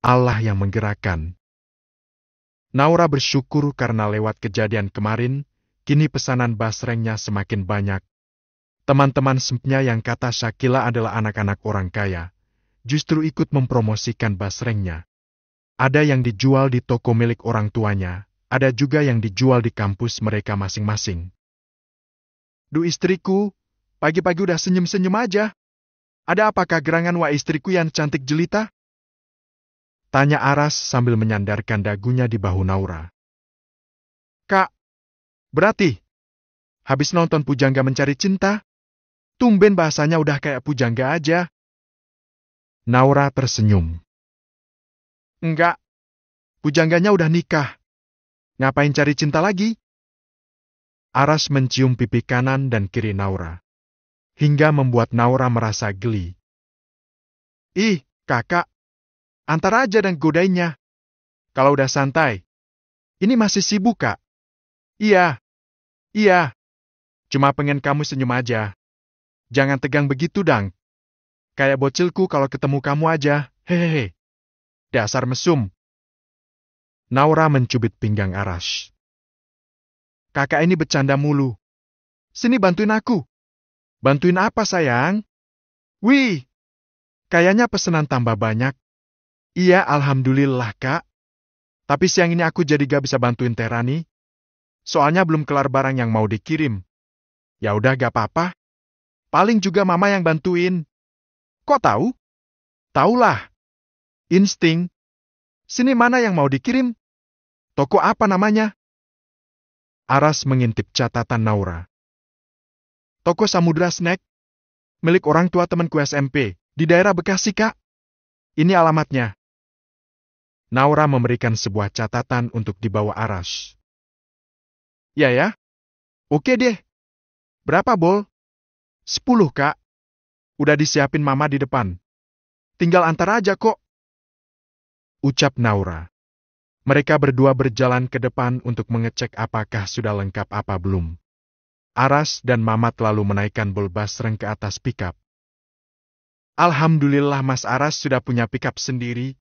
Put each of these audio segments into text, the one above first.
Allah yang menggerakkan. Naura bersyukur karena lewat kejadian kemarin, kini pesanan basrengnya semakin banyak. Teman-teman sempnya yang kata Shakila adalah anak-anak orang kaya, justru ikut mempromosikan basrengnya. Ada yang dijual di toko milik orang tuanya, ada juga yang dijual di kampus mereka masing-masing. Duh istriku, pagi-pagi udah senyum-senyum aja. Ada apakah gerangan wah istriku yang cantik jelita? Tanya Aras sambil menyandarkan dagunya di bahu Naura. Kak, berarti habis nonton Pujangga Mencari Cinta? Tumben bahasanya udah kayak Pujangga aja. Naura tersenyum. Enggak, Pujangganya udah nikah. Ngapain cari cinta lagi? Aras mencium pipi kanan dan kiri Naura, hingga membuat Naura merasa geli. Ih, kakak, antar aja dan godainnya. Kalau udah santai. Ini masih sibuk, Kak. Iya. Cuma pengen kamu senyum aja. Jangan tegang begitu, Dang. Kayak bocilku kalau ketemu kamu aja. Hehehe. Dasar mesum. Naura mencubit pinggang Aras. Kakak ini bercanda mulu. Sini bantuin aku. Bantuin apa, sayang? Wih, kayaknya pesanan tambah banyak. Iya, alhamdulillah, Kak. Tapi siang ini aku jadi gak bisa bantuin Terani. Soalnya belum kelar barang yang mau dikirim. Ya udah gak apa-apa. Paling juga mama yang bantuin. Kok tahu? Taulah. Insting. Sini mana yang mau dikirim? Toko apa namanya? Aras mengintip catatan Naura. Toko Samudra Snack. Milik orang tua temanku SMP. Di daerah Bekasi, Kak. Ini alamatnya. Naura memberikan sebuah catatan untuk dibawa Aras. Ya. Oke deh. Berapa, Bol? 10, Kak. Udah disiapin mama di depan. Tinggal antar aja kok. Ucap Naura. Mereka berdua berjalan ke depan untuk mengecek apakah sudah lengkap apa belum. Aras dan Mamat lalu menaikkan Bol basreng ke atas pikap. Alhamdulillah Mas Aras sudah punya pikap sendiri.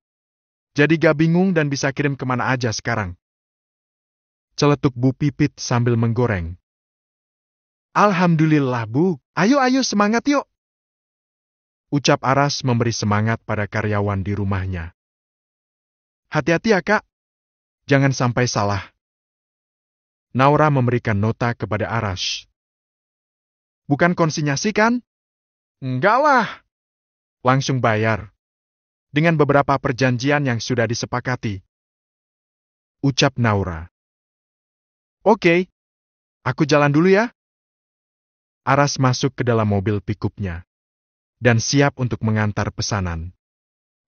Jadi gak bingung dan bisa kirim kemana aja sekarang. Celetuk Bu Pipit sambil menggoreng. Alhamdulillah Bu, ayo semangat yuk. Ucap Aras memberi semangat pada karyawan di rumahnya. Hati-hati ya Kak, jangan sampai salah. Naura memberikan nota kepada Aras. Bukan konsinyasi kan? Enggak lah. Langsung bayar. Dengan beberapa perjanjian yang sudah disepakati. Ucap Naura. Oke, aku jalan dulu ya. Aras masuk ke dalam mobil pikupnya dan siap untuk mengantar pesanan.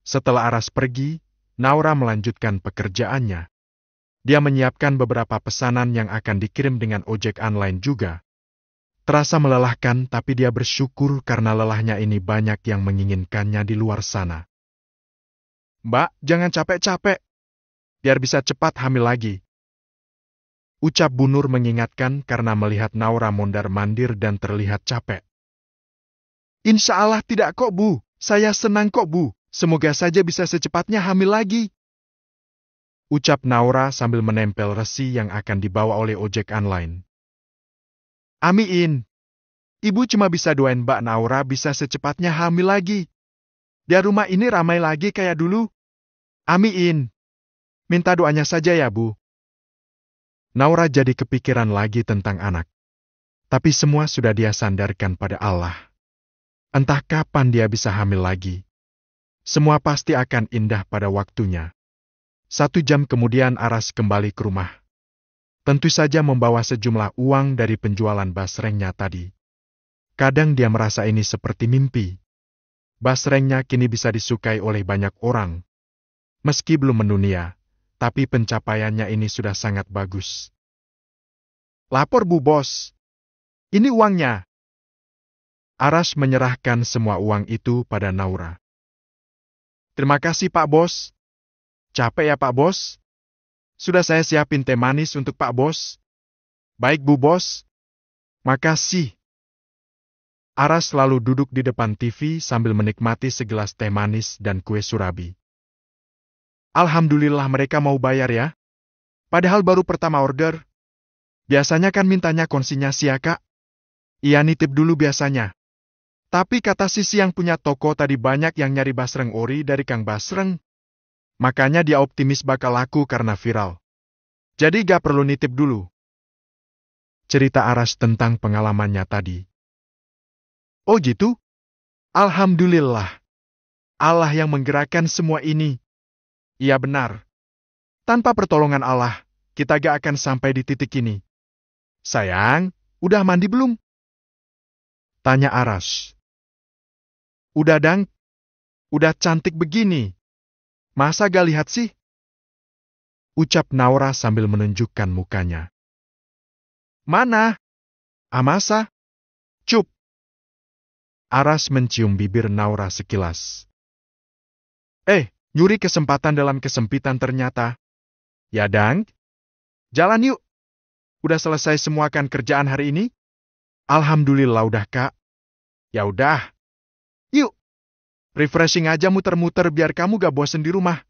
Setelah Aras pergi, Naura melanjutkan pekerjaannya. Dia menyiapkan beberapa pesanan yang akan dikirim dengan ojek online juga. Terasa melelahkan, tapi dia bersyukur karena lelahnya ini banyak yang menginginkannya di luar sana. Mbak, jangan capek-capek. Biar bisa cepat hamil lagi. Ucap Bu Nur mengingatkan karena melihat Naura mondar-mandir dan terlihat capek. Insya Allah tidak kok Bu, saya senang kok Bu, semoga saja bisa secepatnya hamil lagi. Ucap Naura sambil menempel resi yang akan dibawa oleh ojek online. Amin. Ibu cuma bisa doain Mbak Naura bisa secepatnya hamil lagi. Biar rumah ini ramai lagi kayak dulu. Amin. Minta doanya saja ya Bu. Naura jadi kepikiran lagi tentang anak. Tapi semua sudah dia sandarkan pada Allah. Entah kapan dia bisa hamil lagi. Semua pasti akan indah pada waktunya. 1 jam kemudian Aras kembali ke rumah. Tentu saja membawa sejumlah uang dari penjualan basrengnya tadi. Kadang dia merasa ini seperti mimpi. Basrengnya kini bisa disukai oleh banyak orang. Meski belum mendunia, tapi pencapaiannya ini sudah sangat bagus. Lapor Bu Bos. Ini uangnya. Aras menyerahkan semua uang itu pada Naura. Terima kasih Pak Bos. Capek ya Pak Bos? Sudah saya siapin teh manis untuk Pak Bos. Baik Bu Bos. Makasih. Aras lalu duduk di depan TV sambil menikmati segelas teh manis dan kue surabi. Alhamdulillah mereka mau bayar ya. Padahal baru pertama order. Biasanya kan mintanya konsinyasi ya, Kak? Iya nitip dulu biasanya. Tapi kata sisi yang punya toko tadi banyak yang nyari basreng ori dari Kang Basreng. Makanya dia optimis bakal laku karena viral. Jadi gak perlu nitip dulu. Cerita Aras tentang pengalamannya tadi. Oh gitu? Alhamdulillah. Allah yang menggerakkan semua ini. Iya benar. Tanpa pertolongan Allah, kita gak akan sampai di titik ini. Sayang, udah mandi belum? Tanya Aras. Udah dang. Udah cantik begini. Masa gak lihat sih? Ucap Naura sambil menunjukkan mukanya. Mana? Masa? Cup. Aras mencium bibir Naura sekilas. Nyuri kesempatan dalam kesempitan ternyata. Ya dang. Jalan yuk. Udah selesai semua kan kerjaan hari ini? Alhamdulillah udah, Kak. Ya udah. Yuk. Refreshing aja muter-muter biar kamu gak bosen di rumah.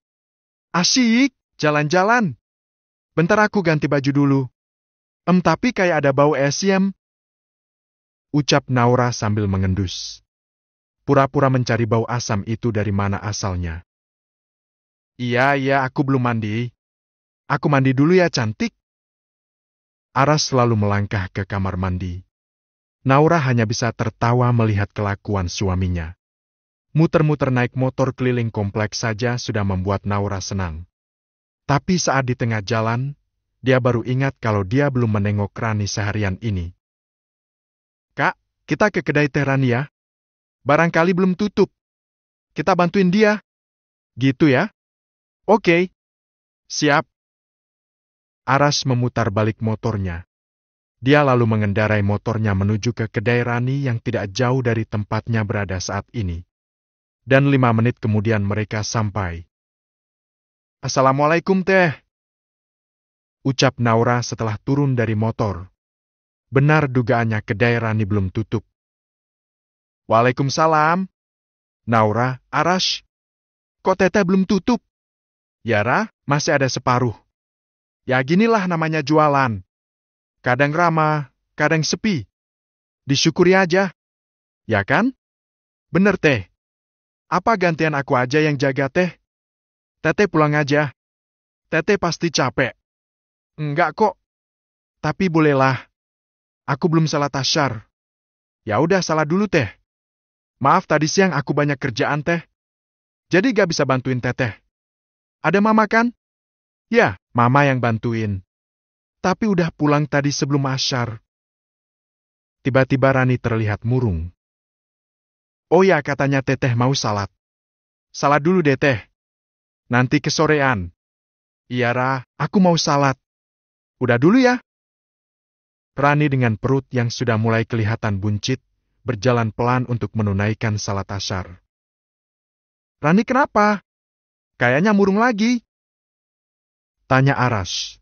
Asyik, jalan-jalan. Bentar aku ganti baju dulu. Tapi kayak ada bau esiem. Ucap Naura sambil mengendus. Pura-pura mencari bau asam itu dari mana asalnya. Iya, aku belum mandi. Aku mandi dulu ya cantik. Aras selalu melangkah ke kamar mandi. Naura hanya bisa tertawa melihat kelakuan suaminya. Muter-muter naik motor keliling kompleks saja sudah membuat Naura senang. Tapi saat di tengah jalan, dia baru ingat kalau dia belum menengok Rani seharian ini. Kak, kita ke kedai teh Rani ya. Barangkali belum tutup. Kita bantuin dia. Gitu ya? Oke. Siap. Aras memutar balik motornya. Dia lalu mengendarai motornya menuju ke kedai Rani yang tidak jauh dari tempatnya berada saat ini. Dan 5 menit kemudian mereka sampai. Assalamualaikum teh. Ucap Naura setelah turun dari motor. Benar dugaannya kedai Rani belum tutup. Waalaikumsalam. Naura, Aras. Kok teteh belum tutup? Yara, masih ada separuh. Ya ginilah namanya jualan. Kadang ramah, kadang sepi. Disyukuri aja. Ya kan? Bener teh. Apa gantian aku aja yang jaga teh? Teteh pulang aja. Teteh pasti capek. Enggak kok. Tapi bolehlah. Aku belum salat tasyar. Ya udah salah dulu teh. Maaf tadi siang aku banyak kerjaan teh. Jadi gak bisa bantuin teteh. Ada mama kan? Ya, mama yang bantuin. Tapi udah pulang tadi sebelum asyar. Tiba-tiba Rani terlihat murung. Oh ya, katanya teteh mau salat. Salat dulu deh teh. Nanti kesorean. Iya Ra, aku mau salat. Udah dulu ya. Rani dengan perut yang sudah mulai kelihatan buncit, berjalan pelan untuk menunaikan salat asyar. Rani kenapa? Kayaknya murung lagi. Tanya Aras.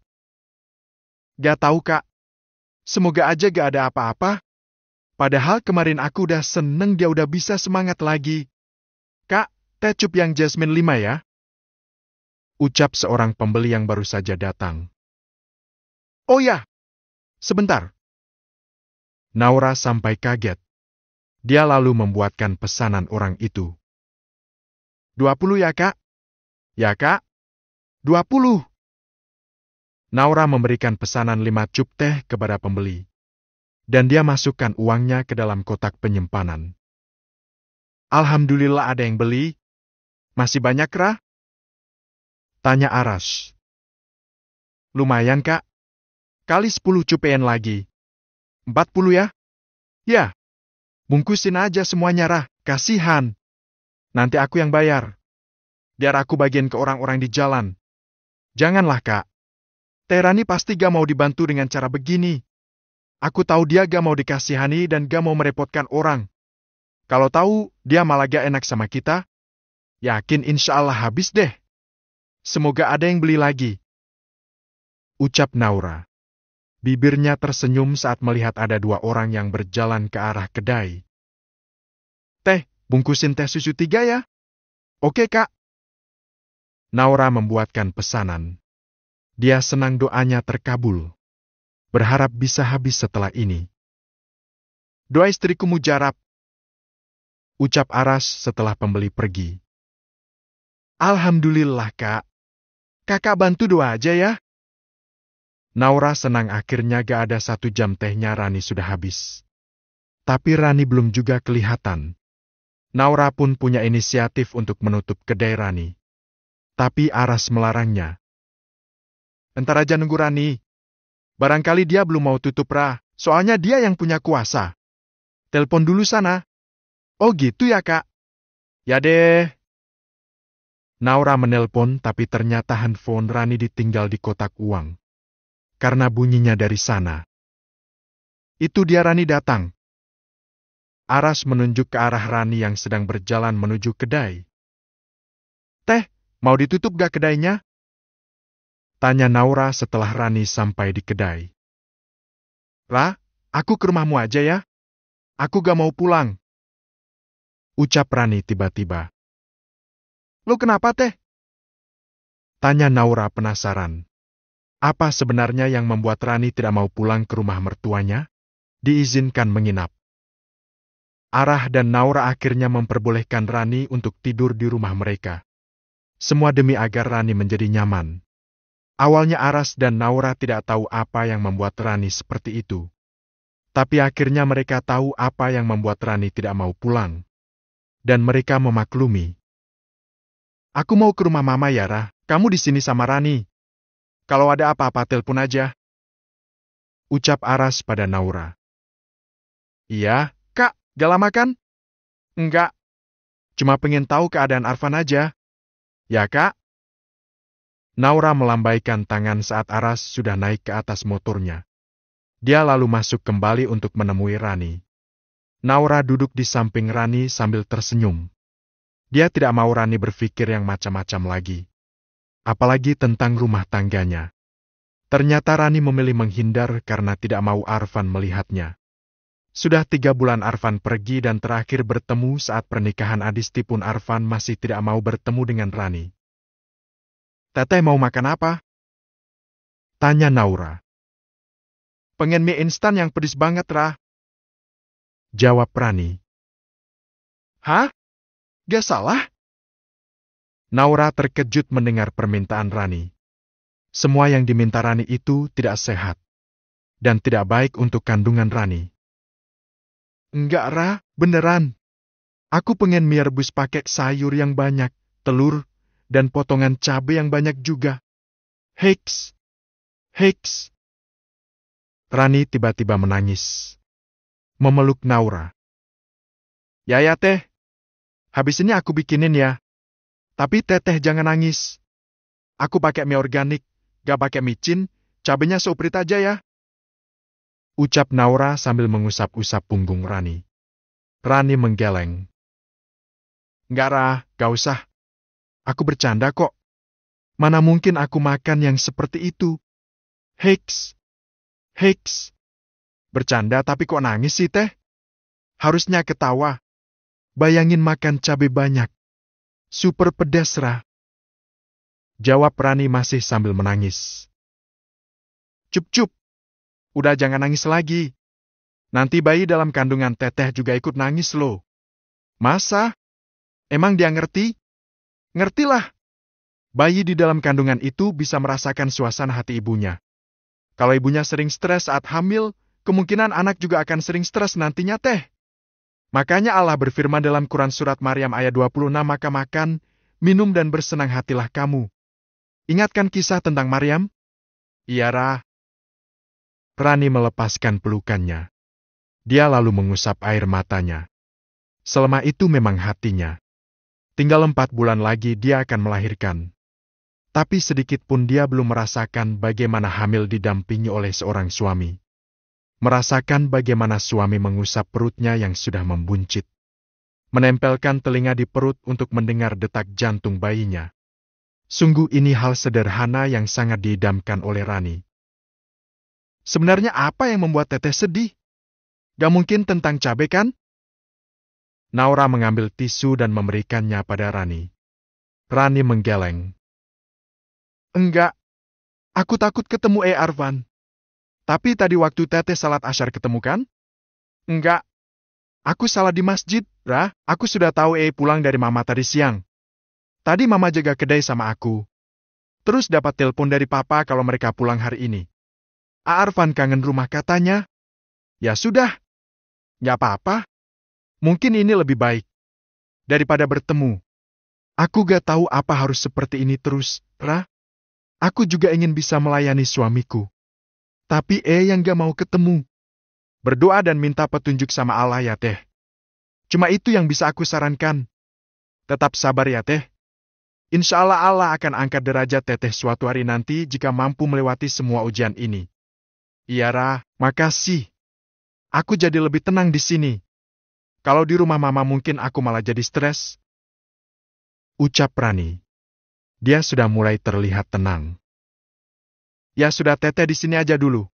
Gak tahu Kak. Semoga aja gak ada apa-apa. Padahal kemarin aku udah seneng dia udah bisa semangat lagi. Kak, teh cup yang jasmine 5 ya. Ucap seorang pembeli yang baru saja datang. Oh ya, sebentar. Naura sampai kaget. Dia lalu membuatkan pesanan orang itu. 20 ya Kak? Ya Kak? 20. Naura memberikan pesanan 5 cup teh kepada pembeli. Dan dia masukkan uangnya ke dalam kotak penyimpanan. Alhamdulillah ada yang beli. Masih banyak Ra? Tanya Aras. Lumayan Kak. Kali 10 cupean lagi. 40 ya? Ya. Bungkusin aja semuanya Ra, kasihan. Nanti aku yang bayar. Biar aku bagiin ke orang-orang di jalan. Janganlah Kak. Teh Rani pasti gak mau dibantu dengan cara begini. Aku tahu dia gak mau dikasihani dan gak mau merepotkan orang. Kalau tahu, dia malah gak enak sama kita. Yakin insya Allah habis deh. Semoga ada yang beli lagi. Ucap Naura. Bibirnya tersenyum saat melihat ada 2 orang yang berjalan ke arah kedai. Teh, bungkusin teh susu 3 ya? Oke Kak. Naura membuatkan pesanan. Dia senang doanya terkabul. Berharap bisa habis setelah ini. Doa istriku mujarab, ucap Aras setelah pembeli pergi. Alhamdulillah, Kak. Kakak bantu doa aja ya. Naura senang akhirnya gak ada 1 jam tehnya Rani sudah habis. Tapi Rani belum juga kelihatan. Naura pun punya inisiatif untuk menutup kedai Rani. Tapi Aras melarangnya. Entar aja nunggu Rani. Barangkali dia belum mau tutup soalnya dia yang punya kuasa. Telepon dulu sana. Oh gitu ya, Kak? Ya deh. Naura menelpon tapi ternyata handphone Rani ditinggal di kotak uang. Karena bunyinya dari sana. Itu dia Rani datang. Aras menunjuk ke arah Rani yang sedang berjalan menuju kedai. Teh, mau ditutup gak kedainya? Tanya Naura setelah Rani sampai di kedai. Aku ke rumahmu aja ya. Aku gak mau pulang. Ucap Rani tiba-tiba. Lo kenapa, Teh? Tanya Naura penasaran. Apa sebenarnya yang membuat Rani tidak mau pulang ke rumah mertuanya? Diizinkan menginap. Arah dan Naura akhirnya memperbolehkan Rani untuk tidur di rumah mereka. Semua demi agar Rani menjadi nyaman. Awalnya Aras dan Naura tidak tahu apa yang membuat Rani seperti itu. Tapi akhirnya mereka tahu apa yang membuat Rani tidak mau pulang. Dan mereka memaklumi. Aku mau ke rumah Mama ya, Rah. Kamu di sini sama Rani. Kalau ada apa-apa telepon aja. Ucap Aras pada Naura. Iya, Kak. Gak lama kan? Enggak. Cuma pengen tahu keadaan Arfan aja. Ya, Kak? Naura melambaikan tangan saat Aras sudah naik ke atas motornya. Dia lalu masuk kembali untuk menemui Rani. Naura duduk di samping Rani sambil tersenyum. Dia tidak mau Rani berpikir yang macam-macam lagi. Apalagi tentang rumah tangganya. Ternyata Rani memilih menghindar karena tidak mau Arfan melihatnya. Sudah 3 bulan Arfan pergi dan terakhir bertemu saat pernikahan Adisti pun Arfan masih tidak mau bertemu dengan Rani. Teteh mau makan apa? Tanya Naura. Pengen mie instan yang pedis banget, Rah. Jawab Rani. Hah? Gak salah? Naura terkejut mendengar permintaan Rani. Semua yang diminta Rani itu tidak sehat. Dan tidak baik untuk kandungan Rani. Enggak, Rah, beneran. Aku pengen mie rebus pakai sayur yang banyak, telur, dan potongan cabai yang banyak juga. Heiks. Heiks. Rani tiba-tiba menangis. Memeluk Naura. Ya Teh. Habis ini aku bikinin ya. Tapi Teteh jangan nangis. Aku pakai mie organik, gak pakai micin, cabenya seuprit aja ya. Ucap Naura sambil mengusap-usap punggung Rani. Rani menggeleng. Enggak, Rah, gak usah. Aku bercanda kok. Mana mungkin aku makan yang seperti itu. Heiks. Heiks. Bercanda tapi kok nangis sih, Teh? Harusnya ketawa. Bayangin makan cabai banyak. Super pedas, Rah. Jawab Rani masih sambil menangis. Cup. Udah jangan nangis lagi. Nanti bayi dalam kandungan Teteh juga ikut nangis loh. Masa? Emang dia ngerti? Ngertilah. Bayi di dalam kandungan itu bisa merasakan suasana hati ibunya. Kalau ibunya sering stres saat hamil, kemungkinan anak juga akan sering stres nantinya, Teh. Makanya Allah berfirman dalam Quran Surat Maryam ayat 26, maka makan, minum dan bersenang hatilah kamu. Ingatkan kisah tentang Maryam? Iya, Rah. Rani melepaskan pelukannya. Dia lalu mengusap air matanya. Selama itu memang hatinya. Tinggal 4 bulan lagi dia akan melahirkan. Tapi sedikit pun dia belum merasakan bagaimana hamil didampingi oleh seorang suami. Merasakan bagaimana suami mengusap perutnya yang sudah membuncit. Menempelkan telinga di perut untuk mendengar detak jantung bayinya. Sungguh ini hal sederhana yang sangat diidamkan oleh Rani. Sebenarnya apa yang membuat Teteh sedih? Gak mungkin tentang cabai kan? Naura mengambil tisu dan memberikannya pada Rani. Rani menggeleng. Enggak, aku takut ketemu Arvan. Tapi tadi waktu Teteh salat asyar ketemu kan? Enggak, aku salah di masjid, Ra. Aku sudah tahu pulang dari Mama tadi siang. Tadi Mama jaga kedai sama aku. Terus dapat telepon dari Papa kalau mereka pulang hari ini. Arvan kangen rumah katanya. Ya sudah, nggak apa-apa. Mungkin ini lebih baik daripada bertemu. Aku gak tahu apa harus seperti ini terus, Ra. Aku juga ingin bisa melayani suamiku. Tapi yang gak mau ketemu. Berdoa dan minta petunjuk sama Allah ya, Teh. Cuma itu yang bisa aku sarankan. Tetap sabar ya, Teh. Insya Allah Allah akan angkat derajat Teteh suatu hari nanti jika mampu melewati semua ujian ini. Iya, Ra, makasih. Aku jadi lebih tenang di sini. Kalau di rumah Mama mungkin aku malah jadi stres. Ucap Rani. Dia sudah mulai terlihat tenang. Ya sudah, Teteh di sini aja dulu.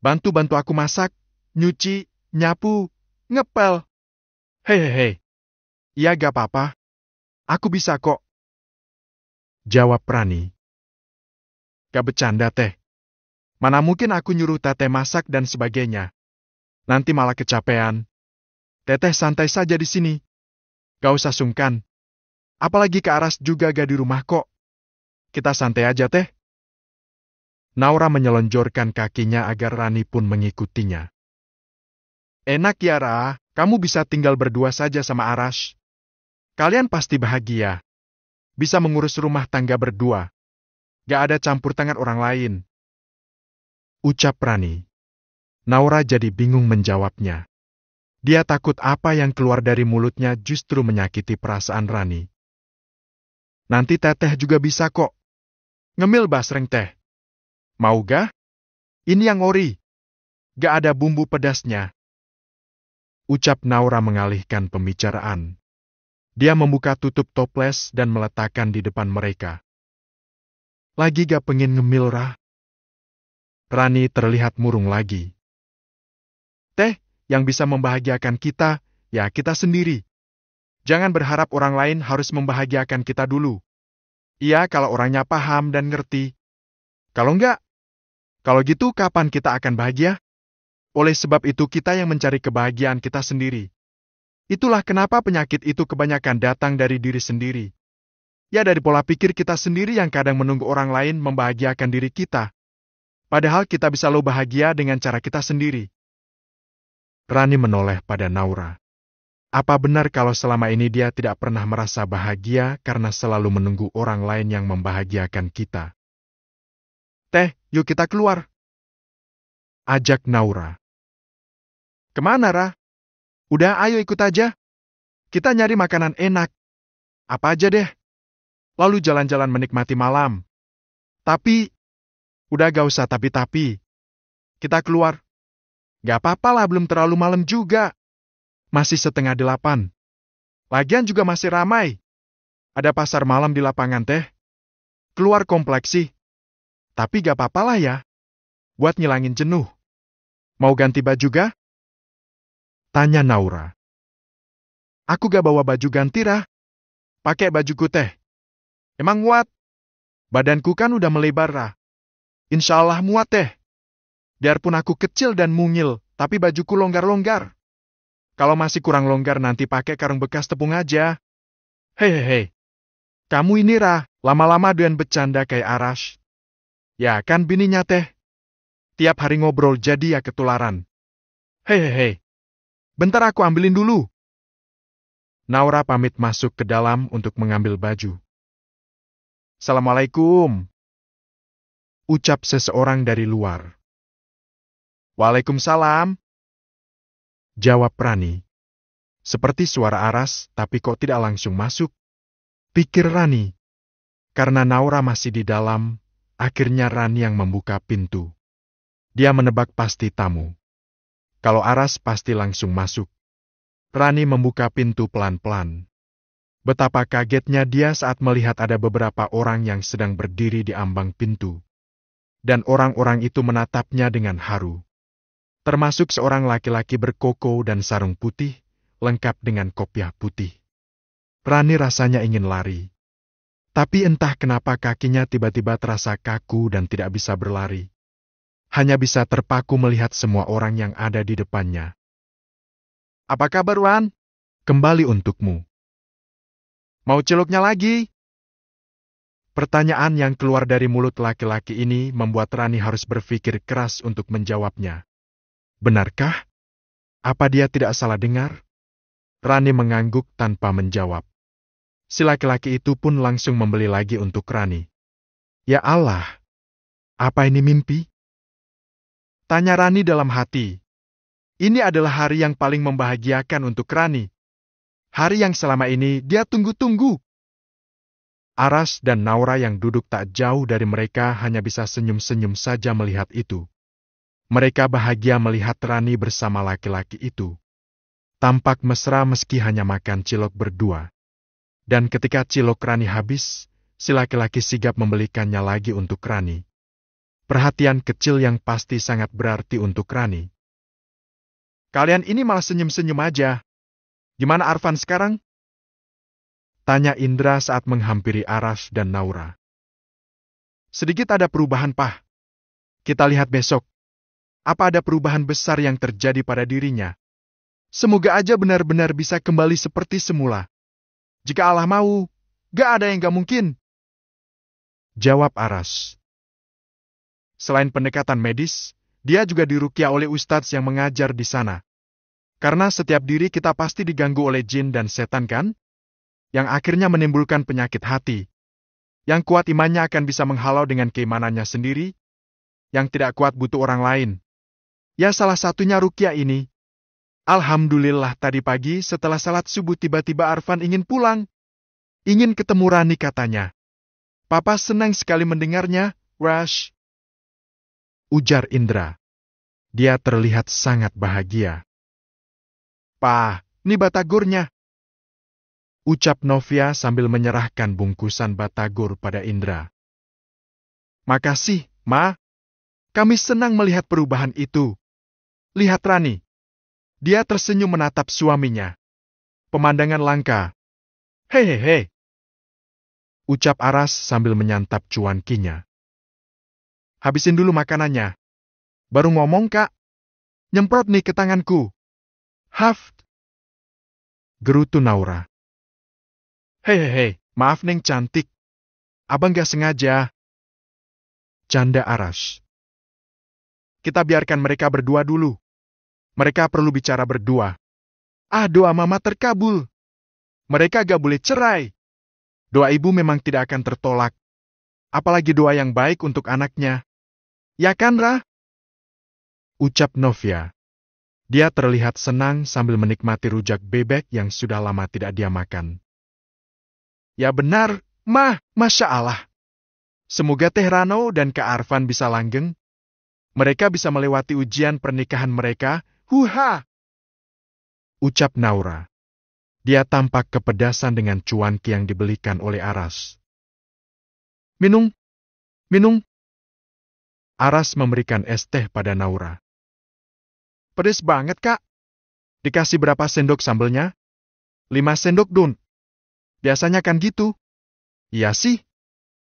Bantu-bantu aku masak, nyuci, nyapu, ngepel. Hei. Iya gak apa-apa. Aku bisa kok. Jawab Rani. Gak bercanda, Teh. Mana mungkin aku nyuruh Teteh masak dan sebagainya. Nanti malah kecapean. Teteh santai saja di sini. Gak usah sungkan. Apalagi Kak Aras juga gak di rumah kok. Kita santai aja, Teh. Naura menyelonjorkan kakinya agar Rani pun mengikutinya. Enak ya, Ra. Kamu bisa tinggal berdua saja sama Aras. Kalian pasti bahagia. Bisa mengurus rumah tangga berdua. Gak ada campur tangan orang lain. Ucap Rani. Naura jadi bingung menjawabnya. Dia takut apa yang keluar dari mulutnya justru menyakiti perasaan Rani. Nanti Teteh juga bisa kok. Ngemil basreng, Teh. Mau gak? Ini yang ori. Gak ada bumbu pedasnya. Ucap Naura mengalihkan pembicaraan. Dia membuka tutup toples dan meletakkan di depan mereka. Lagi gak pengen ngemil, Ra? Rani terlihat murung lagi. Teh, yang bisa membahagiakan kita, ya kita sendiri. Jangan berharap orang lain harus membahagiakan kita dulu. Iya, kalau orangnya paham dan ngerti. Kalau enggak, kalau gitu kapan kita akan bahagia? Oleh sebab itu kita yang mencari kebahagiaan kita sendiri. Itulah kenapa penyakit itu kebanyakan datang dari diri sendiri. Ya dari pola pikir kita sendiri yang kadang menunggu orang lain membahagiakan diri kita. Padahal kita bisa lo bahagia dengan cara kita sendiri. Rani menoleh pada Naura. Apa benar kalau selama ini dia tidak pernah merasa bahagia karena selalu menunggu orang lain yang membahagiakan kita? Teh, yuk kita keluar. Ajak Naura. Kemana, Ra? Udah, ayo ikut aja. Kita nyari makanan enak. Apa aja deh. Lalu jalan-jalan menikmati malam. Tapi, udah gak usah tapi-tapi. Kita keluar. Gak apa-apa lah, belum terlalu malam juga. Masih 7:30. Lagian juga masih ramai. Ada pasar malam di lapangan, Teh. Keluar kompleks sih. Tapi gak apa-apa lah ya. Buat ngilangin jenuh. Mau ganti baju gak? Tanya Naura. Aku gak bawa baju ganti, Ra. Pakai bajuku, Teh. Emang muat? Badanku kan udah melebar, Ra. Insya Allah muat, Teh. Biarpun aku kecil dan mungil, tapi bajuku longgar-longgar. Kalau masih kurang longgar nanti pakai karung bekas tepung aja. Hei. Kamu ini, Ra, lama-lama doyan bercanda kayak Aras. Ya kan bininya, Teh. Tiap hari ngobrol jadi ya ketularan. Hei. Bentar aku ambilin dulu. Naura pamit masuk ke dalam untuk mengambil baju. Assalamualaikum. Ucap seseorang dari luar. Waalaikumsalam. Jawab Rani. Seperti suara Aras, tapi kok tidak langsung masuk? Pikir Rani. Karena Naura masih di dalam, akhirnya Rani yang membuka pintu. Dia menebak pasti tamu. Kalau Aras pasti langsung masuk. Rani membuka pintu pelan-pelan. Betapa kagetnya dia saat melihat ada beberapa orang yang sedang berdiri di ambang pintu. Dan orang-orang itu menatapnya dengan haru. Termasuk seorang laki-laki berkoko dan sarung putih, lengkap dengan kopiah putih. Rani rasanya ingin lari. Tapi entah kenapa kakinya tiba-tiba terasa kaku dan tidak bisa berlari. Hanya bisa terpaku melihat semua orang yang ada di depannya. Apa kabar, Wan? Kembali untukmu. Mau celuknya lagi? Pertanyaan yang keluar dari mulut laki-laki ini membuat Rani harus berpikir keras untuk menjawabnya. Benarkah? Apa dia tidak salah dengar? Rani mengangguk tanpa menjawab. Si laki-laki itu pun langsung membeli lagi untuk Rani. Ya Allah, apa ini mimpi? Tanya Rani dalam hati. Ini adalah hari yang paling membahagiakan untuk Rani. Hari yang selama ini dia tunggu-tunggu. Aras dan Naura yang duduk tak jauh dari mereka hanya bisa senyum-senyum saja melihat itu. Mereka bahagia melihat Rani bersama laki-laki itu. Tampak mesra meski hanya makan cilok berdua. Dan ketika cilok Rani habis, si laki-laki sigap membelikannya lagi untuk Rani. Perhatian kecil yang pasti sangat berarti untuk Rani. Kalian ini malah senyum-senyum aja. Gimana Arfan sekarang? Tanya Indra saat menghampiri Aras dan Naura. Sedikit ada perubahan, Pak. Kita lihat besok. Apa ada perubahan besar yang terjadi pada dirinya? Semoga aja benar-benar bisa kembali seperti semula. Jika Allah mau, gak ada yang gak mungkin. Jawab Aras. Selain pendekatan medis, dia juga diruqyah oleh ustadz yang mengajar di sana. Karena setiap diri kita pasti diganggu oleh jin dan setan kan? Yang akhirnya menimbulkan penyakit hati. Yang kuat imannya akan bisa menghalau dengan keimanannya sendiri. Yang tidak kuat butuh orang lain. Ya salah satunya ruqyah ini. Alhamdulillah tadi pagi setelah salat subuh tiba-tiba Arfan ingin pulang. Ingin ketemu Rani katanya. Papa senang sekali mendengarnya, Rash. Ujar Indra. Dia terlihat sangat bahagia. Pa, ini batagornya. Ucap Novia sambil menyerahkan bungkusan batagor pada Indra. Makasih, Ma. Kami senang melihat perubahan itu. Lihat Rani. Dia tersenyum menatap suaminya. Pemandangan langka. Hehehe. Ucap Aras sambil menyantap cuankinya. Habisin dulu makanannya. Baru ngomong, Kak. Nyemprot nih ke tanganku. Haf. Gerutu Naura. Hehehe, maaf Neng cantik. Abang gak sengaja. Canda Aras. Kita biarkan mereka berdua dulu. Mereka perlu bicara berdua. Doa mama terkabul. Mereka gak boleh cerai. Doa ibu memang tidak akan tertolak. Apalagi doa yang baik untuk anaknya. Ya kan, Ra? Ucap Novia. Dia terlihat senang sambil menikmati rujak bebek yang sudah lama tidak dia makan. Ya benar, Ma, Masya Allah. Semoga Teh Rano dan Kak Arfan bisa langgeng. Mereka bisa melewati ujian pernikahan mereka. Huha! Ucap Naura. Dia tampak kepedasan dengan cuanki yang dibelikan oleh Aras. Minum. Aras memberikan es teh pada Naura. Pedes banget, Kak. Dikasih berapa sendok sambelnya? 5 sendok, Dun. Biasanya kan gitu. Iya sih.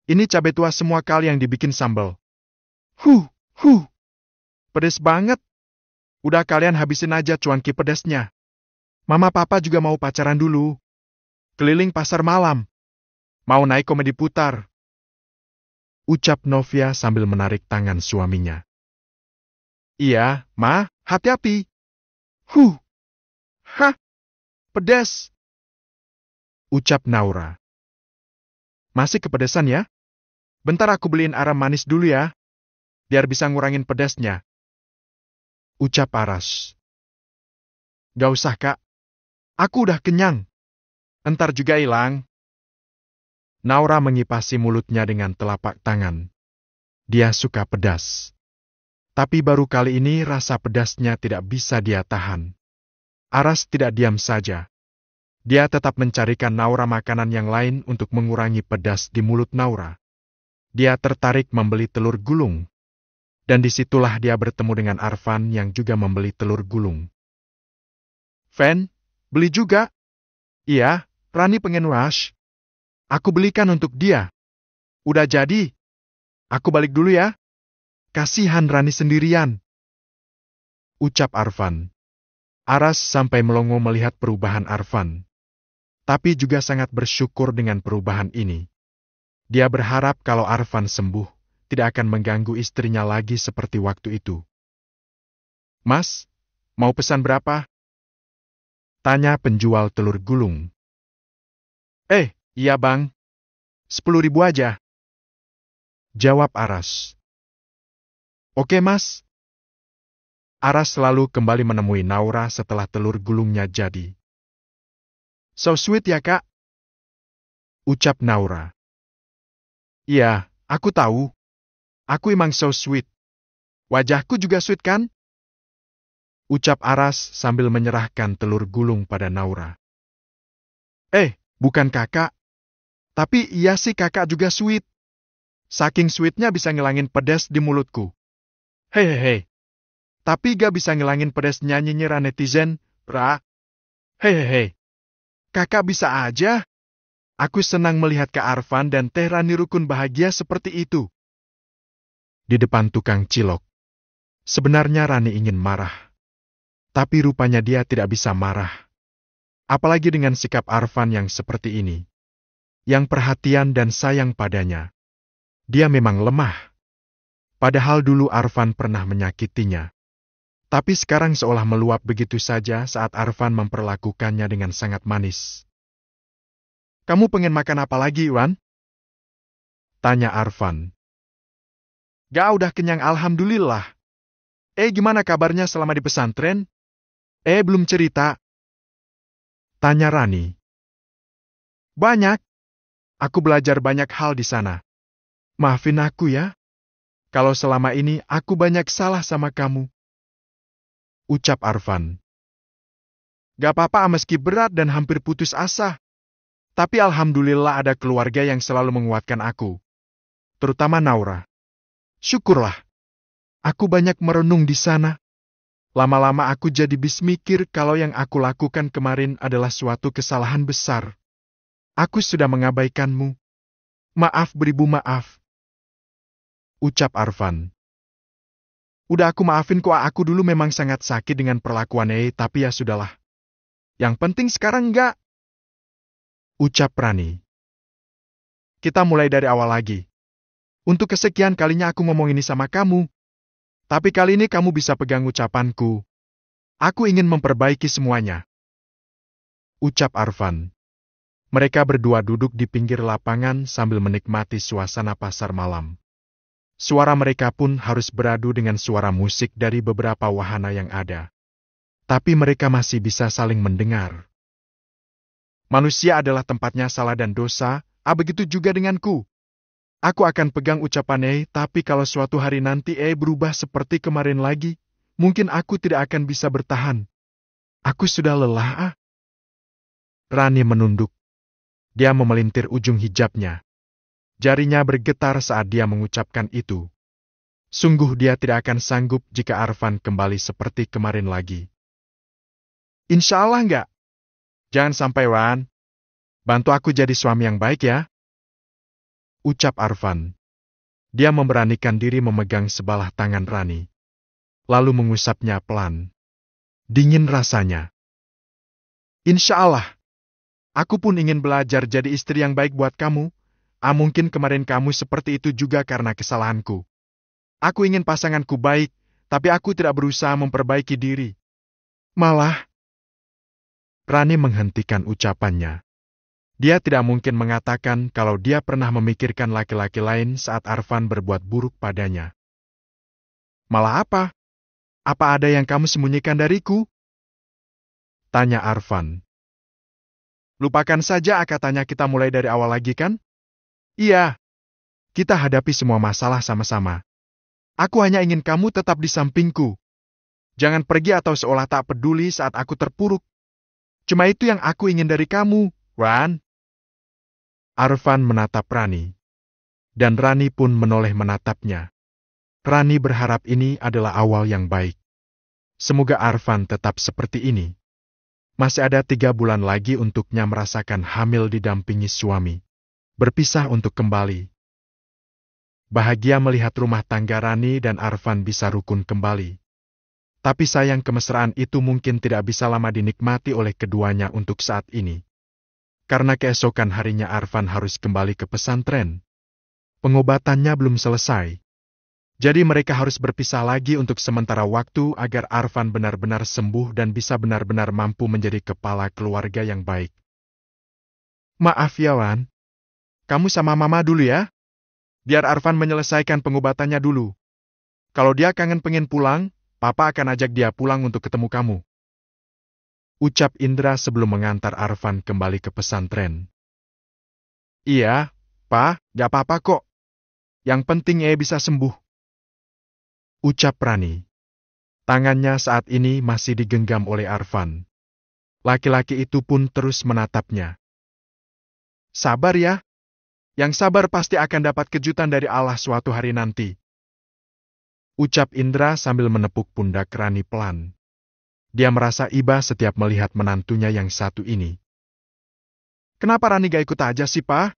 Ini cabai tua semua kali yang dibikin sambal. Pedes banget. Udah kalian habisin aja cuanki pedesnya. Mama papa juga mau pacaran dulu. Keliling pasar malam. Mau naik komedi putar. Ucap Novia sambil menarik tangan suaminya. Iya, Ma, hati-hati. Pedas. Ucap Naura. Masih kepedesan ya? Bentar aku beliin aram manis dulu ya. Biar bisa ngurangin pedasnya. Ucap Aras. Gak usah, Kak. Aku udah kenyang. Entar juga hilang. Naura mengipasi mulutnya dengan telapak tangan. Dia suka pedas. Tapi baru kali ini rasa pedasnya tidak bisa dia tahan. Aras tidak diam saja. Dia tetap mencarikan Naura makanan yang lain untuk mengurangi pedas di mulut Naura. Dia tertarik membeli telur gulung. Dan disitulah dia bertemu dengan Arfan yang juga membeli telur gulung. Fen, beli juga? Iya, Rani pengen Rash. Aku belikan untuk dia. Udah jadi. Aku balik dulu ya. Kasihan Rani sendirian. Ucap Arfan. Aras sampai melongo melihat perubahan Arfan. Tapi juga sangat bersyukur dengan perubahan ini. Dia berharap kalau Arfan sembuh, tidak akan mengganggu istrinya lagi seperti waktu itu. Mas, mau pesan berapa? Tanya penjual telur gulung. Iya bang. 10.000 aja. Jawab Aras. Oke mas. Aras lalu kembali menemui Naura setelah telur gulungnya jadi. So sweet ya kak? Ucap Naura. Iya, aku tahu. Aku emang so sweet. Wajahku juga sweet kan? Ucap Aras sambil menyerahkan telur gulung pada Naura. Bukan kakak. Tapi iya sih kakak juga sweet. Saking sweetnya bisa ngilangin pedas di mulutku. Hehehe. Tapi gak bisa ngilangin pedas nyanyinya netizen, Ra. Hehehe. Kakak bisa aja. Aku senang melihat Kak Arfan dan Teh Rani rukun bahagia seperti itu. Di depan tukang cilok. Sebenarnya Rani ingin marah. Tapi rupanya dia tidak bisa marah. Apalagi dengan sikap Arfan yang seperti ini. Yang perhatian dan sayang padanya. Dia memang lemah. Padahal dulu Arfan pernah menyakitinya. Tapi sekarang seolah meluap begitu saja saat Arfan memperlakukannya dengan sangat manis. Kamu pengen makan apa lagi, Wan? Tanya Arfan. Gak, udah kenyang alhamdulillah. Gimana kabarnya selama di pesantren? Belum cerita. Tanya Rani. Banyak. Aku belajar banyak hal di sana. Maafin aku ya. Kalau selama ini aku banyak salah sama kamu. Ucap Arfan. Gak apa-apa meski berat dan hampir putus asa. Tapi alhamdulillah ada keluarga yang selalu menguatkan aku. Terutama Naura. Syukurlah. Aku banyak merenung di sana. Lama-lama aku jadi bis mikir kalau yang aku lakukan kemarin adalah suatu kesalahan besar. Aku sudah mengabaikanmu. Maaf beribu maaf. Ucap Arfan. Udah aku maafin kok, aku dulu memang sangat sakit dengan perlakuan tapi ya sudahlah. Yang penting sekarang enggak. Ucap Rani. Kita mulai dari awal lagi. Untuk kesekian kalinya aku ngomong ini sama kamu. Tapi kali ini kamu bisa pegang ucapanku. Aku ingin memperbaiki semuanya. Ucap Arfan. Mereka berdua duduk di pinggir lapangan sambil menikmati suasana pasar malam. Suara mereka pun harus beradu dengan suara musik dari beberapa wahana yang ada. Tapi mereka masih bisa saling mendengar. Manusia adalah tempatnya salah dan dosa, begitu juga denganku. Aku akan pegang ucapan tapi kalau suatu hari nanti berubah seperti kemarin lagi, mungkin aku tidak akan bisa bertahan. Aku sudah lelah. Rani menunduk. Dia memelintir ujung hijabnya. Jarinya bergetar saat dia mengucapkan itu. Sungguh dia tidak akan sanggup jika Arfan kembali seperti kemarin lagi. Insya Allah enggak. Jangan sampai, Wan. Bantu aku jadi suami yang baik ya. Ucap Arfan. Dia memberanikan diri memegang sebalah tangan Rani. Lalu mengusapnya pelan. Dingin rasanya. Insya Allah. Aku pun ingin belajar jadi istri yang baik buat kamu. Mungkin kemarin kamu seperti itu juga karena kesalahanku. Aku ingin pasanganku baik, tapi aku tidak berusaha memperbaiki diri. Malah, Rani menghentikan ucapannya. Dia tidak mungkin mengatakan kalau dia pernah memikirkan laki-laki lain saat Arfan berbuat buruk padanya. Malah apa? Apa ada yang kamu sembunyikan dariku? Tanya Arfan. Lupakan saja katanya kita mulai dari awal lagi kan? Iya. Kita hadapi semua masalah sama-sama. Aku hanya ingin kamu tetap di sampingku. Jangan pergi atau seolah tak peduli saat aku terpuruk. Cuma itu yang aku ingin dari kamu, Wan. Arfan menatap Rani. Dan Rani pun menoleh menatapnya. Rani berharap ini adalah awal yang baik. Semoga Arfan tetap seperti ini. Masih ada 3 bulan lagi untuknya merasakan hamil didampingi suami. berpisah untuk kembali. Bahagia melihat rumah tangga Rani dan Arfan bisa rukun kembali. Tapi sayang kemesraan itu mungkin tidak bisa lama dinikmati oleh keduanya untuk saat ini. Karena keesokan harinya Arfan harus kembali ke pesantren. Pengobatannya belum selesai. Jadi mereka harus berpisah lagi untuk sementara waktu agar Arfan benar-benar sembuh dan bisa benar-benar mampu menjadi kepala keluarga yang baik. Maaf ya Wan, kamu sama Mama dulu ya. Biar Arfan menyelesaikan pengobatannya dulu. Kalau dia kangen pengen pulang, Papa akan ajak dia pulang untuk ketemu kamu. Ucap Indra sebelum mengantar Arfan kembali ke pesantren. Iya, Pa, gak apa-apa kok. Yang penting bisa sembuh. Ucap Rani. Tangannya saat ini masih digenggam oleh Arfan. Laki-laki itu pun terus menatapnya. Sabar ya. Yang sabar pasti akan dapat kejutan dari Allah suatu hari nanti. Ucap Indra sambil menepuk pundak Rani pelan. Dia merasa iba setiap melihat menantunya yang satu ini. Kenapa Rani gak ikut aja sih, Pa?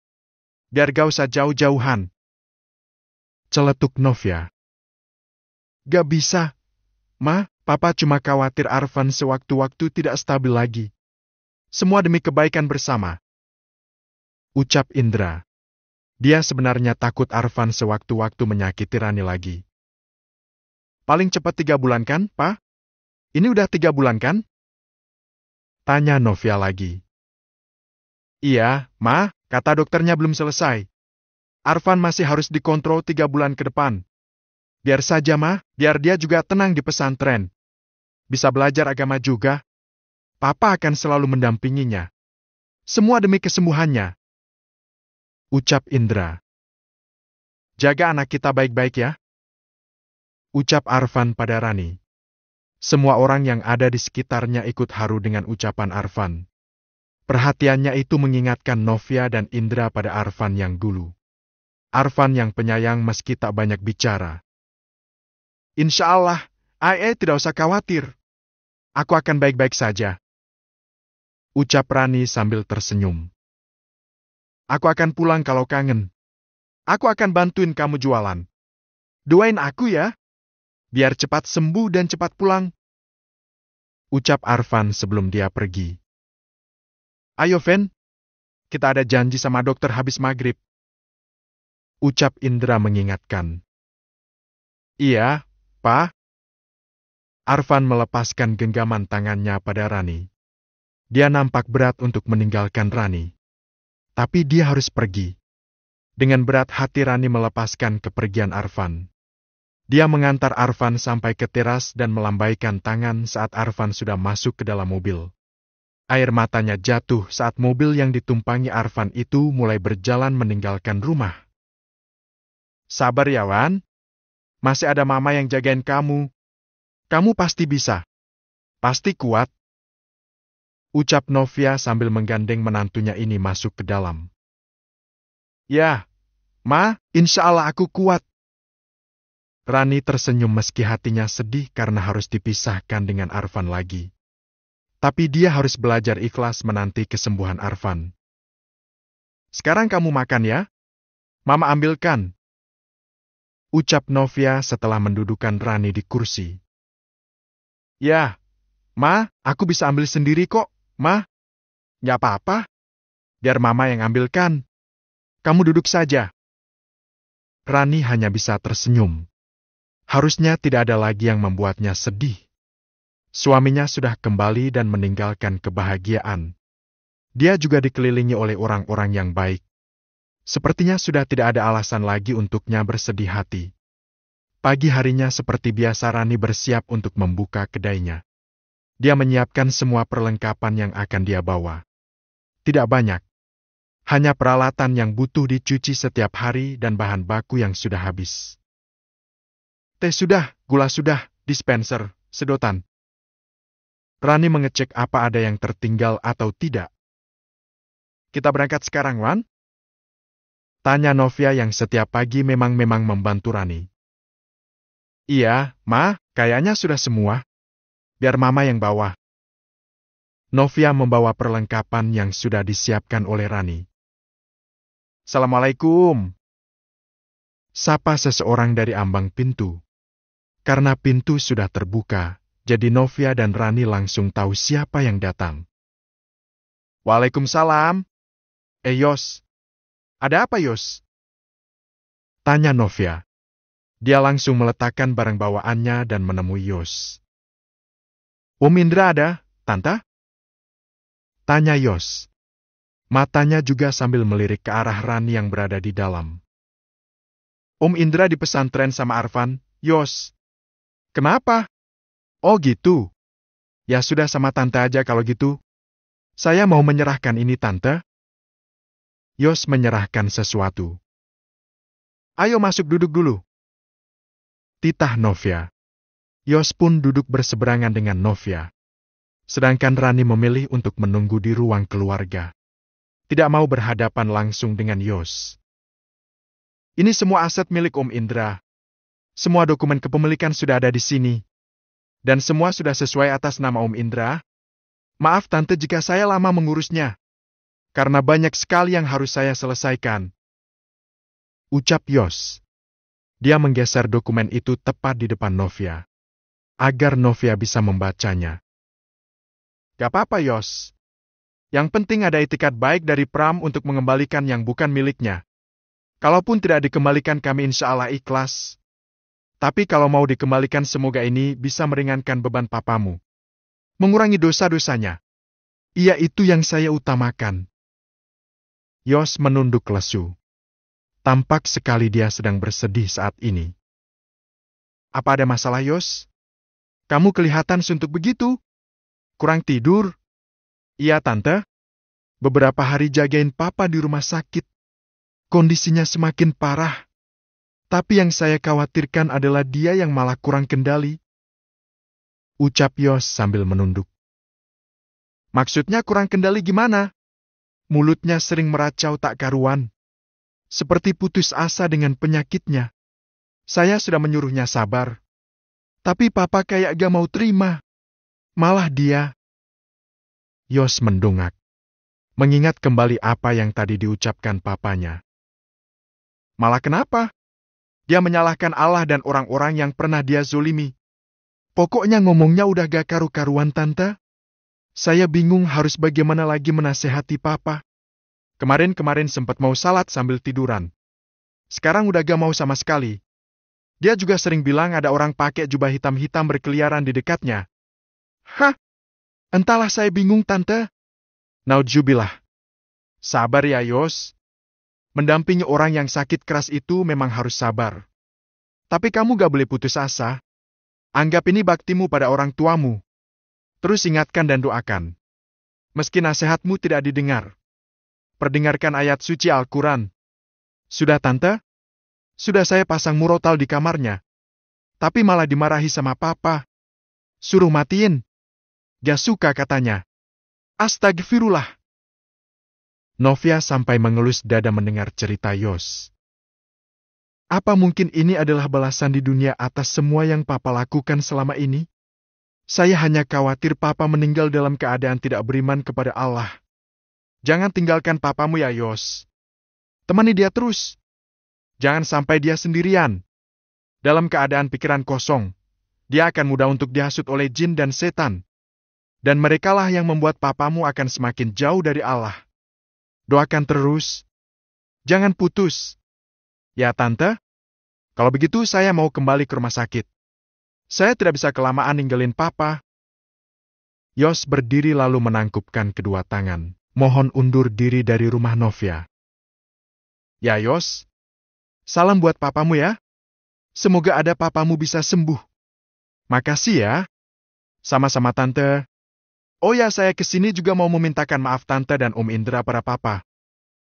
Biar gak usah jauh-jauhan. Celetuk Novia. Gak bisa. Ma, Papa cuma khawatir Arfan sewaktu-waktu tidak stabil lagi. Semua demi kebaikan bersama. Ucap Indra. Dia sebenarnya takut Arfan sewaktu-waktu menyakiti Rani lagi. Paling cepat 3 bulan kan, Pa? Ini udah 3 bulan kan? Tanya Novia lagi. Iya, Ma, kata dokternya belum selesai. Arfan masih harus dikontrol 3 bulan ke depan. Biar saja, Ma, biar dia juga tenang di pesantren. Bisa belajar agama juga. Papa akan selalu mendampinginya. Semua demi kesembuhannya. Ucap Indra. Jaga anak kita baik-baik ya. Ucap Arfan pada Rani. Semua orang yang ada di sekitarnya ikut haru dengan ucapan Arfan. Perhatiannya itu mengingatkan Novia dan Indra pada Arfan yang dulu. Arfan yang penyayang meski tak banyak bicara. Insya Allah, tidak usah khawatir. Aku akan baik-baik saja. Ucap Rani sambil tersenyum. Aku akan pulang kalau kangen. Aku akan bantuin kamu jualan. Doain aku ya. Biar cepat sembuh dan cepat pulang. Ucap Arfan sebelum dia pergi. Ayo, Fen. Kita ada janji sama dokter habis maghrib. Ucap Indra mengingatkan. Iya, Pa. Arfan melepaskan genggaman tangannya pada Rani. Dia nampak berat untuk meninggalkan Rani. Tapi dia harus pergi. Dengan berat hati Rani melepaskan kepergian Arfan. Dia mengantar Arfan sampai ke teras dan melambaikan tangan saat Arfan sudah masuk ke dalam mobil. Air matanya jatuh saat mobil yang ditumpangi Arfan itu mulai berjalan meninggalkan rumah. Sabar ya, Wan. Masih ada Mama yang jagain kamu. Kamu pasti bisa. Pasti kuat. Ucap Novia sambil menggandeng menantunya ini masuk ke dalam. Ya, Ma, insya Allah aku kuat. Rani tersenyum meski hatinya sedih karena harus dipisahkan dengan Arfan lagi. Tapi dia harus belajar ikhlas menanti kesembuhan Arfan. Sekarang kamu makan ya. Mama ambilkan. Ucap Novia setelah mendudukan Rani di kursi. Ya, Ma, aku bisa ambil sendiri kok. Ma, gak apa-apa. Biar Mama yang ambilkan. Kamu duduk saja. Rani hanya bisa tersenyum. Harusnya tidak ada lagi yang membuatnya sedih. Suaminya sudah kembali dan meninggalkan kebahagiaan. Dia juga dikelilingi oleh orang-orang yang baik. Sepertinya sudah tidak ada alasan lagi untuknya bersedih hati. Pagi harinya seperti biasa Rani bersiap untuk membuka kedainya. Dia menyiapkan semua perlengkapan yang akan dia bawa. Tidak banyak. Hanya peralatan yang butuh dicuci setiap hari dan bahan baku yang sudah habis. Teh sudah, gula sudah, dispenser, sedotan. Rani mengecek apa ada yang tertinggal atau tidak. Kita berangkat sekarang, Wan? Tanya Novia yang setiap pagi memang membantu Rani. Iya, Ma, kayaknya sudah semua. Biar Mama yang bawa. Novia membawa perlengkapan yang sudah disiapkan oleh Rani. Assalamualaikum. Sapa seseorang dari ambang pintu. Karena pintu sudah terbuka, jadi Novia dan Rani langsung tahu siapa yang datang. Waalaikumsalam. Yos. Ada apa, Yos? Tanya Novia. Dia langsung meletakkan barang bawaannya dan menemui Yos. Om Indra ada, Tante? Tanya Yos. Matanya juga sambil melirik ke arah Rani yang berada di dalam. Om Indra di pesantren sama Arfan, Yos. Kenapa? Oh gitu. Ya sudah sama Tante aja kalau gitu. Saya mau menyerahkan ini Tante. Yos menyerahkan sesuatu. Ayo masuk duduk dulu. Titah Novia. Yos pun duduk berseberangan dengan Novia. Sedangkan Rani memilih untuk menunggu di ruang keluarga. Tidak mau berhadapan langsung dengan Yos. Ini semua aset milik Om Indra. Semua dokumen kepemilikan sudah ada di sini. Dan semua sudah sesuai atas nama Om Indra. Maaf Tante jika saya lama mengurusnya. Karena banyak sekali yang harus saya selesaikan. Ucap Yos. Dia menggeser dokumen itu tepat di depan Novia. Agar Novia bisa membacanya. Gak apa-apa Yos. Yang penting ada itikat baik dari Pram untuk mengembalikan yang bukan miliknya. Kalaupun tidak dikembalikan kami insya Allah ikhlas. Tapi kalau mau dikembalikan semoga ini bisa meringankan beban papamu. Mengurangi dosa-dosanya. Iya itu yang saya utamakan. Yos menunduk lesu. Tampak sekali dia sedang bersedih saat ini. Apa ada masalah Yos? Kamu kelihatan suntuk begitu? Kurang tidur? Iya Tante. Beberapa hari jagain papa di rumah sakit. Kondisinya semakin parah. Tapi yang saya khawatirkan adalah dia yang malah kurang kendali. Ucap Yos sambil menunduk. Maksudnya kurang kendali gimana? Mulutnya sering meracau tak karuan. Seperti putus asa dengan penyakitnya. Saya sudah menyuruhnya sabar. Tapi papa kayak gak mau terima. Malah dia. Yos mendongak. Mengingat kembali apa yang tadi diucapkan papanya. Malah kenapa? Dia menyalahkan Allah dan orang-orang yang pernah dia zulimi. Pokoknya ngomongnya udah gak karu-karuan Tante. Saya bingung harus bagaimana lagi menasehati papa. Kemarin-kemarin sempat mau salat sambil tiduran. Sekarang udah gak mau sama sekali. Dia juga sering bilang ada orang pakai jubah hitam-hitam berkeliaran di dekatnya. Hah? Entahlah saya bingung Tante. Naudzubillah. Sabar ya Yos. Mendampingi orang yang sakit keras itu memang harus sabar. Tapi kamu gak boleh putus asa. Anggap ini baktimu pada orang tuamu. Terus ingatkan dan doakan. Meski nasihatmu tidak didengar. Perdengarkan ayat suci Al-Quran. Sudah Tante? Sudah saya pasang murotal di kamarnya. Tapi malah dimarahi sama papa. Suruh matiin. Gak suka katanya. Astagfirullah. Novia sampai mengelus dada mendengar cerita Yos. Apa mungkin ini adalah balasan di dunia atas semua yang papa lakukan selama ini? Saya hanya khawatir papa meninggal dalam keadaan tidak beriman kepada Allah. Jangan tinggalkan papamu ya Yos. Temani dia terus. Jangan sampai dia sendirian. Dalam keadaan pikiran kosong, dia akan mudah untuk dihasut oleh jin dan setan. Dan merekalah yang membuat papamu akan semakin jauh dari Allah. Doakan terus. Jangan putus. Ya Tante, kalau begitu saya mau kembali ke rumah sakit. Saya tidak bisa kelamaan ninggalin papa. Yos berdiri lalu menangkupkan kedua tangan. Mohon undur diri dari rumah Novia. Ya Yos, salam buat papamu ya. Semoga ada papamu bisa sembuh. Makasih ya. Sama-sama Tante. Oh ya, saya kesini juga mau memintakan maaf Tante dan Om Indra pada papa.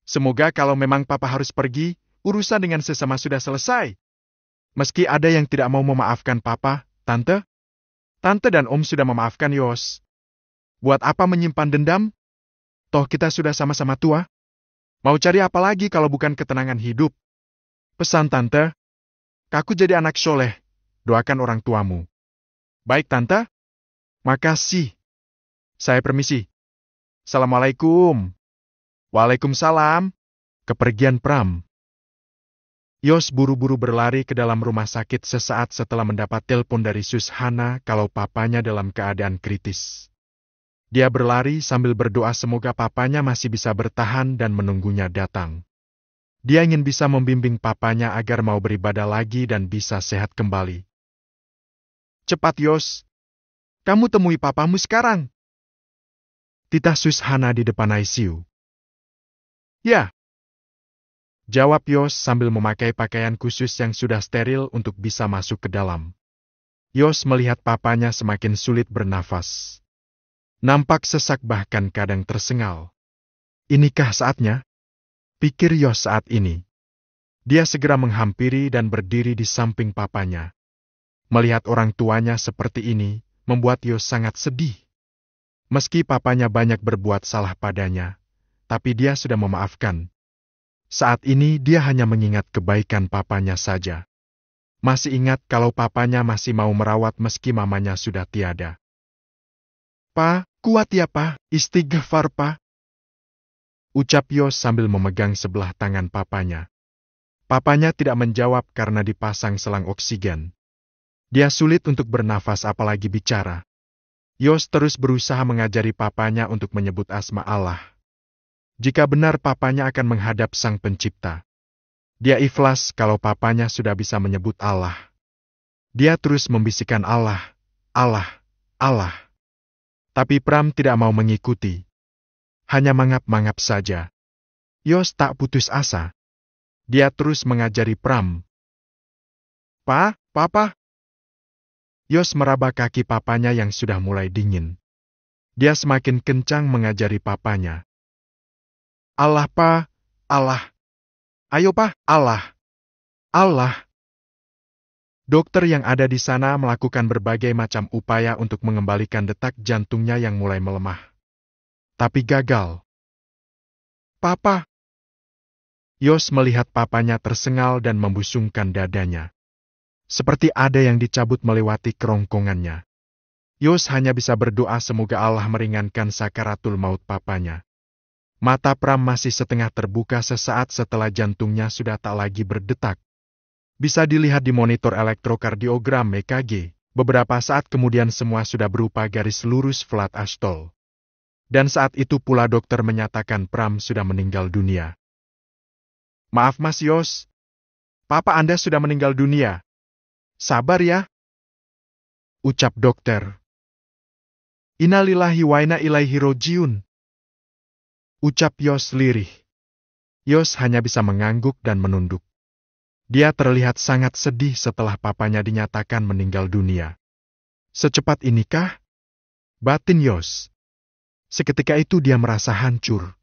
Semoga kalau memang papa harus pergi, urusan dengan sesama sudah selesai. Meski ada yang tidak mau memaafkan papa, Tante. Tante dan Om sudah memaafkan Yos. Buat apa menyimpan dendam? Toh kita sudah sama-sama tua. Mau cari apa lagi kalau bukan ketenangan hidup? Pesan Tante. Kaku jadi anak soleh. Doakan orang tuamu. Baik Tante. Makasih. Saya permisi. Assalamualaikum. Waalaikumsalam. Kepergian Pram. Yos buru-buru berlari ke dalam rumah sakit sesaat setelah mendapat telepon dari Sus Hana kalau papanya dalam keadaan kritis. Dia berlari sambil berdoa semoga papanya masih bisa bertahan dan menunggunya datang. Dia ingin bisa membimbing papanya agar mau beribadah lagi dan bisa sehat kembali. Cepat Yos, kamu temui papamu sekarang. Titah Sus Hana di depan ICU. Ya. Jawab Yos sambil memakai pakaian khusus yang sudah steril untuk bisa masuk ke dalam. Yos melihat papanya semakin sulit bernafas. Nampak sesak bahkan kadang tersengal. Inikah saatnya? Pikir Yos saat ini. Dia segera menghampiri dan berdiri di samping papanya. Melihat orang tuanya seperti ini, membuat Yos sangat sedih. Meski papanya banyak berbuat salah padanya, tapi dia sudah memaafkan. Saat ini dia hanya mengingat kebaikan papanya saja. Masih ingat kalau papanya masih mau merawat meski mamanya sudah tiada. Pa, kuat ya pa, istighfar pa. Ucap Yos sambil memegang sebelah tangan papanya. Papanya tidak menjawab karena dipasang selang oksigen. Dia sulit untuk bernafas apalagi bicara. Yos terus berusaha mengajari papanya untuk menyebut asma Allah. Jika benar papanya akan menghadap Sang Pencipta. Dia ikhlas kalau papanya sudah bisa menyebut Allah. Dia terus membisikkan Allah, Allah, Allah. Tapi Pram tidak mau mengikuti. Hanya mangap-mangap saja. Yos tak putus asa. Dia terus mengajari Pram. Pa, papa. Yos meraba kaki papanya yang sudah mulai dingin. Dia semakin kencang mengajari papanya. Allah pa, Allah. Ayo pa, Allah. Allah. Dokter yang ada di sana melakukan berbagai macam upaya untuk mengembalikan detak jantungnya yang mulai melemah. Tapi gagal. Papa. Yos melihat papanya tersengal dan membusungkan dadanya. Seperti ada yang dicabut melewati kerongkongannya. Yos hanya bisa berdoa semoga Allah meringankan sakaratul maut papanya. Mata Pram masih setengah terbuka sesaat setelah jantungnya sudah tak lagi berdetak. Bisa dilihat di monitor elektrokardiogram EKG. Beberapa saat kemudian semua sudah berupa garis lurus flat astol. Dan saat itu pula dokter menyatakan Pram sudah meninggal dunia. Maaf Mas Yos. Papa Anda sudah meninggal dunia. Sabar ya. Ucap dokter. Innalillahi wa inna ilaihi rojiun. Ucap Yos lirih. Yos hanya bisa mengangguk dan menunduk. Dia terlihat sangat sedih setelah papanya dinyatakan meninggal dunia. Secepat inikah? Batin Yos. Seketika itu dia merasa hancur.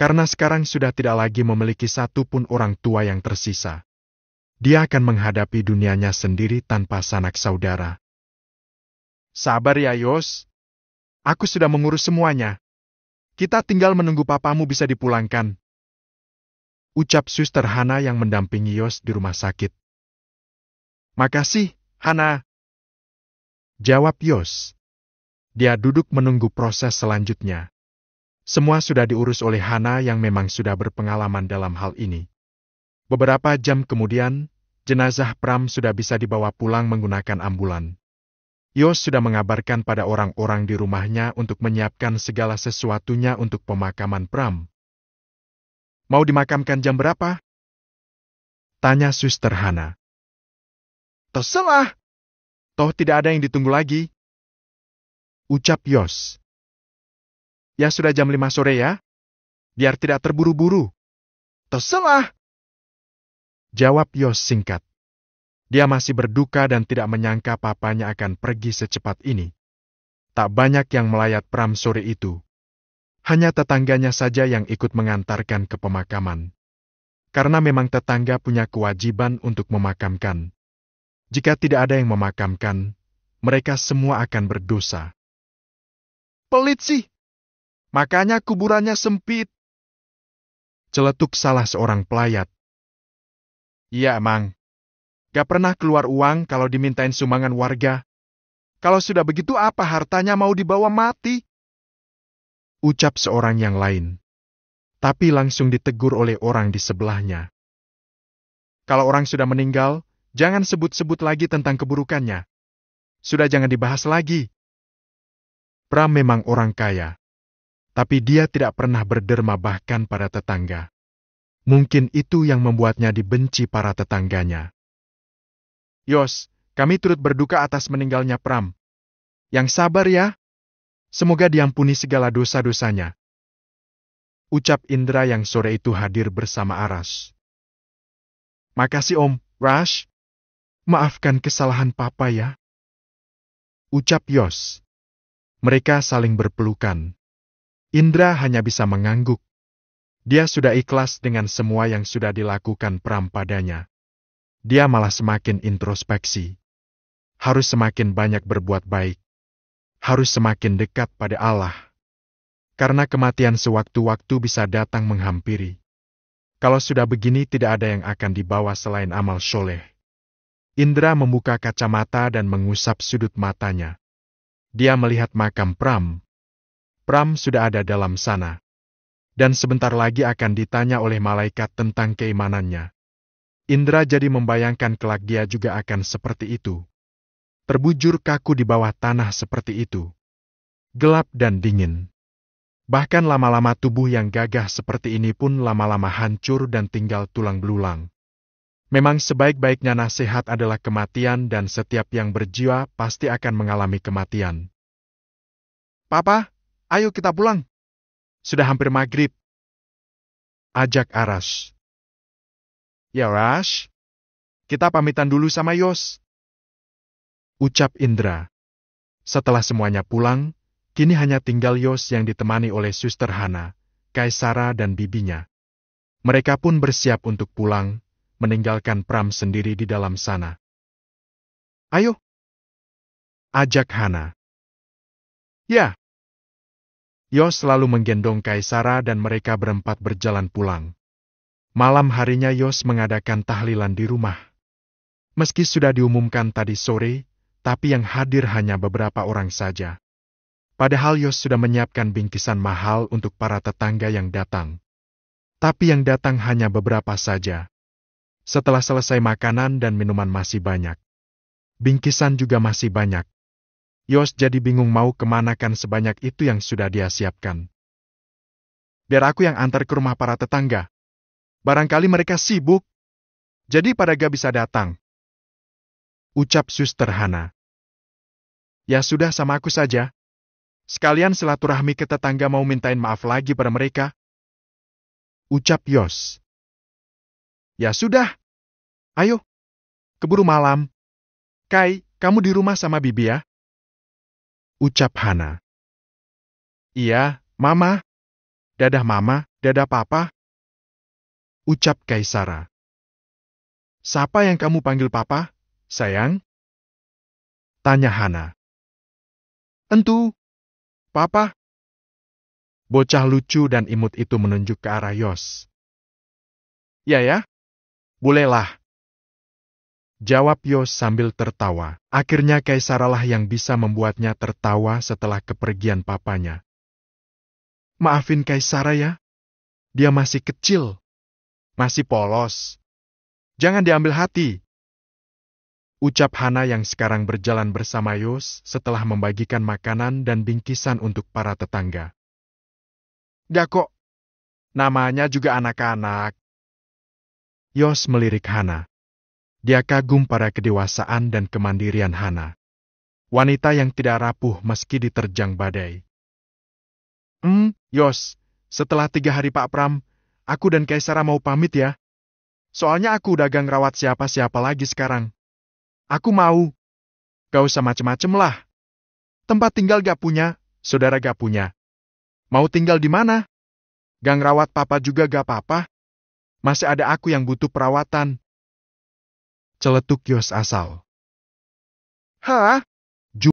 Karena sekarang sudah tidak lagi memiliki satu pun orang tua yang tersisa. Dia akan menghadapi dunianya sendiri tanpa sanak saudara. Sabar ya Yos. Aku sudah mengurus semuanya. Kita tinggal menunggu papamu bisa dipulangkan. Ucap Suster Hana yang mendampingi Yos di rumah sakit. Makasih, Hana. Jawab Yos. Dia duduk menunggu proses selanjutnya. Semua sudah diurus oleh Hana yang memang sudah berpengalaman dalam hal ini. Beberapa jam kemudian, jenazah Pram sudah bisa dibawa pulang menggunakan ambulan. Yos sudah mengabarkan pada orang-orang di rumahnya untuk menyiapkan segala sesuatunya untuk pemakaman Pram. Mau dimakamkan jam berapa? Tanya Suster Hana. Terserah. Toh tidak ada yang ditunggu lagi. Ucap Yos. Ya sudah jam 5 sore ya. Biar tidak terburu-buru. Terserah. Jawab Yos singkat. Dia masih berduka dan tidak menyangka papanya akan pergi secepat ini. Tak banyak yang melayat Pram sore itu. Hanya tetangganya saja yang ikut mengantarkan ke pemakaman. Karena memang tetangga punya kewajiban untuk memakamkan. Jika tidak ada yang memakamkan, mereka semua akan berdosa. Pelit sih. Makanya kuburannya sempit. Celetuk salah seorang pelayat. Iya emang. Gak pernah keluar uang kalau dimintain sumbangan warga. Kalau sudah begitu apa hartanya mau dibawa mati? Ucap seorang yang lain. tapi langsung ditegur oleh orang di sebelahnya. Kalau orang sudah meninggal, jangan sebut-sebut lagi tentang keburukannya. Sudah jangan dibahas lagi. Pram memang orang kaya, tapi dia tidak pernah berderma bahkan pada tetangga. Mungkin itu yang membuatnya dibenci para tetangganya. Yos, kami turut berduka atas meninggalnya Pram. Yang sabar ya. Semoga diampuni segala dosa-dosanya. Ucap Indra yang sore itu hadir bersama Aras. Makasih Om, Rash. Maafkan kesalahan Papa ya. Ucap Yos. Mereka saling berpelukan. Indra hanya bisa mengangguk. Dia sudah ikhlas dengan semua yang sudah dilakukan Pram padanya. Dia malah semakin introspeksi. Harus semakin banyak berbuat baik. Harus semakin dekat pada Allah. Karena kematian sewaktu-waktu bisa datang menghampiri. Kalau sudah begini tidak ada yang akan dibawa selain amal soleh. Indra membuka kacamata dan mengusap sudut matanya. Dia melihat makam Pram. Pram sudah ada dalam sana. Dan sebentar lagi akan ditanya oleh malaikat tentang keimanannya. Indra jadi membayangkan kelak dia juga akan seperti itu. Terbujur kaku di bawah tanah seperti itu. Gelap dan dingin. Bahkan lama-lama tubuh yang gagah seperti ini pun lama-lama hancur dan tinggal tulang belulang. Memang sebaik-baiknya nasihat adalah kematian dan setiap yang berjiwa pasti akan mengalami kematian. Papa, ayo kita pulang. Sudah hampir maghrib. Ajak Aras. Ya Rash, kita pamitan dulu sama Yos. Ucap Indra. Setelah semuanya pulang, kini hanya tinggal Yos yang ditemani oleh Suster Hana, Kaisara dan bibinya. Mereka pun bersiap untuk pulang, meninggalkan Pram sendiri di dalam sana. Ayo. Ajak Hana. Ya. Yos selalu menggendong Kaisara dan mereka berempat berjalan pulang. Malam harinya Yos mengadakan tahlilan di rumah. Meski sudah diumumkan tadi sore, tapi yang hadir hanya beberapa orang saja. Padahal Yos sudah menyiapkan bingkisan mahal untuk para tetangga yang datang. Tapi yang datang hanya beberapa saja. Setelah selesai makanan dan minuman masih banyak. Bingkisan juga masih banyak. Yos jadi bingung mau kemanakan sebanyak itu yang sudah dia siapkan. Biar aku yang antar ke rumah para tetangga. Barangkali mereka sibuk, jadi pada gak bisa datang. Ucap Suster Hana. Ya sudah sama aku saja. Sekalian silaturahmi ke tetangga mau mintain maaf lagi pada mereka. Ucap Yos. Ya sudah. Ayo. Keburu malam. Kai, kamu di rumah sama Bibi ya? Ucap Hana. Iya, Mama. Dadah Mama, dadah Papa. Ucap Kaisara. Siapa yang kamu panggil Papa, sayang? Tanya Hana. Tentu, Papa. Bocah lucu dan imut itu menunjuk ke arah Yos. Ya, bolehlah. Jawab Yos sambil tertawa. Akhirnya Kaisaralah yang bisa membuatnya tertawa setelah kepergian papanya. Maafin Kaisara ya. Dia masih kecil. Masih polos. Jangan diambil hati. Ucap Hana yang sekarang berjalan bersama Yos setelah membagikan makanan dan bingkisan untuk para tetangga. Gak kok. Namanya juga anak-anak. Yos melirik Hana. Dia kagum pada kedewasaan dan kemandirian Hana. Wanita yang tidak rapuh meski diterjang badai. Yos, setelah 3 hari Pak Pram, aku dan Kaisara mau pamit ya. Soalnya aku udah gak ngerawat siapa-siapa lagi sekarang. Aku mau. Gak usah macem-macem lah. Tempat tinggal gak punya, saudara gak punya. Mau tinggal di mana? Gak ngerawat Papa juga gak apa-apa. Masih ada aku yang butuh perawatan. Celetuk Yos asal. Hah?